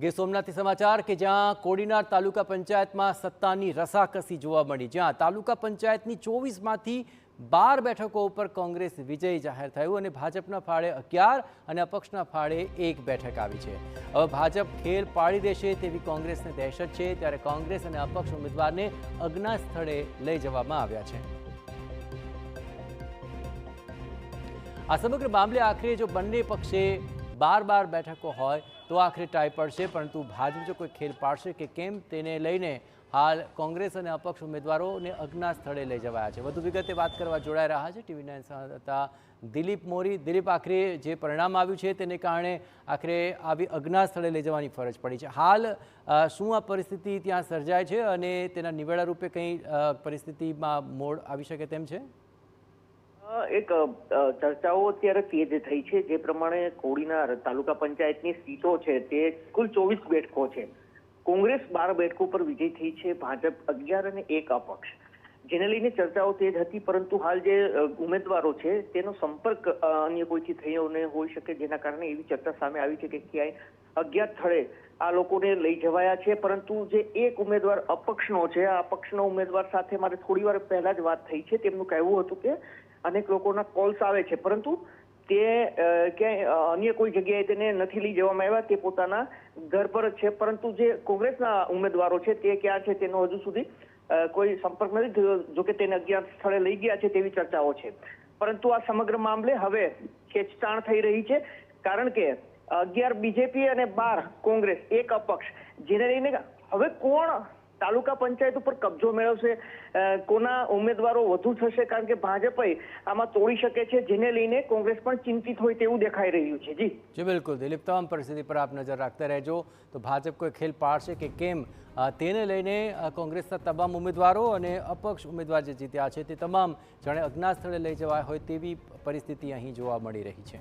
ગીર સોમનાથથી સમાચાર કે જ્યાં કોડીનાર તાલુકા પંચાયતમાં સત્તાની રસાકસી જોવા મળી, જ્યાં તાલુકા પંચાયતની 24માંથી 12 બેઠકો ઉપર કોંગ્રેસ વિજય જાહેર થયું અને ભાજપના ફાળે 11 અને અપક્ષના ફાળે 1 બેઠક આવી છે। હવે ભાજપ ખેલ પાડી દેશે તેવી કોંગ્રેસને દહેશત છે, ત્યારે કોંગ્રેસ અને અપક્ષ ઉમેદવારને અજ્ઞા સ્થળે લઈ જવામાં આવ્યા છે। આ સમગ્ર મામલે આખરે જો બંને પક્ષે 12 બેઠકો હોય તો આખરે ટાઈ પડશે, પરંતુ ભાજપ જો કોઈ ખેલ પાડશે કે કેમ તેને લઈને હાલ કોંગ્રેસ અને અપક્ષ ઉમેદવારોને અજ્ઞા સ્થળે લઈ જવાયા છે। વધુ વિગતે વાત કરવા જોડાઈ રહ્યા છે TV9 સંવાદદાતા દિલીપ મોરી। દિલીપ, આખરે જે પરિણામ આવ્યું છે તેને કારણે આખરે આવી અજ્ઞા સ્થળે લઈ જવાની ફરજ પડી છે। હાલ શું આ પરિસ્થિતિ ત્યાં સર્જાય છે અને તેના નિવેડા રૂપે કંઈ પરિસ્થિતિમાં મોડ આવી શકે તેમ છે? એક ચર્ચાઓ અત્યારે તેજ થઈ છે, જે પ્રમાણે કોડીનાર તાલુકા પંચાયતની સીટો છે તે કુલ 24 બેઠકો છે। કોંગ્રેસ 12 બેઠકો પર વિજય થઈ છે, ભાજપ 11 અને 1 અપક્ષ, જેને લઈને ચર્ચાઓ તેજ હતી। પરંતુ હાલ જે ઉમેદવારો છે તેનો સંપર્ક અન્ય કોઈથી થયો ન હોઈ શકે, જેના કારણે એવી ચર્ચા સામે આવી છે કે ક્યાંય અજ્ઞાત સ્થળે આ લોકોને લઈ જવાયા છે। પરંતુ જે એક ઉમેદવાર અપક્ષનો છે, આ અપક્ષનો ઉમેદવાર સાથે મારે થોડી વાર પહેલા જ વાત થઈ છે। તેમનું કહેવું હતું કે અનેક લોકોના કોલ્સ આવે છે, પરંતુ તે ક્યાંય અન્ય કોઈ જગ્યાએ તેને નથી લઈ જવામાં આવ્યા, તે પોતાના ઘર પર જ છે। પરંતુ જે કોંગ્રેસના ઉમેદવારો છે તે ક્યાં છે તેનો હજુ સુધી કોઈ સંપર્ક નથી થયો, જોકે તેને અજ્ઞાત સ્થળે લઈ ગયા છે તેવી ચર્ચાઓ છે। પરંતુ આ સમગ્ર મામલે હવે ખેંચતાણ થઈ રહી છે, કારણ કે 11 બીજેપી અને 12 કોંગ્રેસ, 1 અપક્ષ, જેને લઈને હવે કોણ તાલુકા પંચાયત ઉપર કબજો મેળવશે, કોના ઉમેદવારો વધુ થશે, કારણ કે ભાજપ આમાં તોડી શકે છે, જેને લઈને કોંગ્રેસ પણ ચિંતિત હોય તેવું દેખાઈ રહ્યું છે। જી બિલકુલ દિલીપ, તમામ પરિસ્થિતિ પર આપ નજર રાખતા રહેજો। તો ભાજપ કોઈ ખેલ પાડશે કે કેમ તેને લઈને કોંગ્રેસના તમામ ઉમેદવારો અને અપક્ષ ઉમેદવાર જે જીત્યા છે તે તમામ જાણે અજ્ઞાત સ્થળે લઈ જવાય હોય તેવી પરિસ્થિતિ અહીં જોવા મળી રહી છે।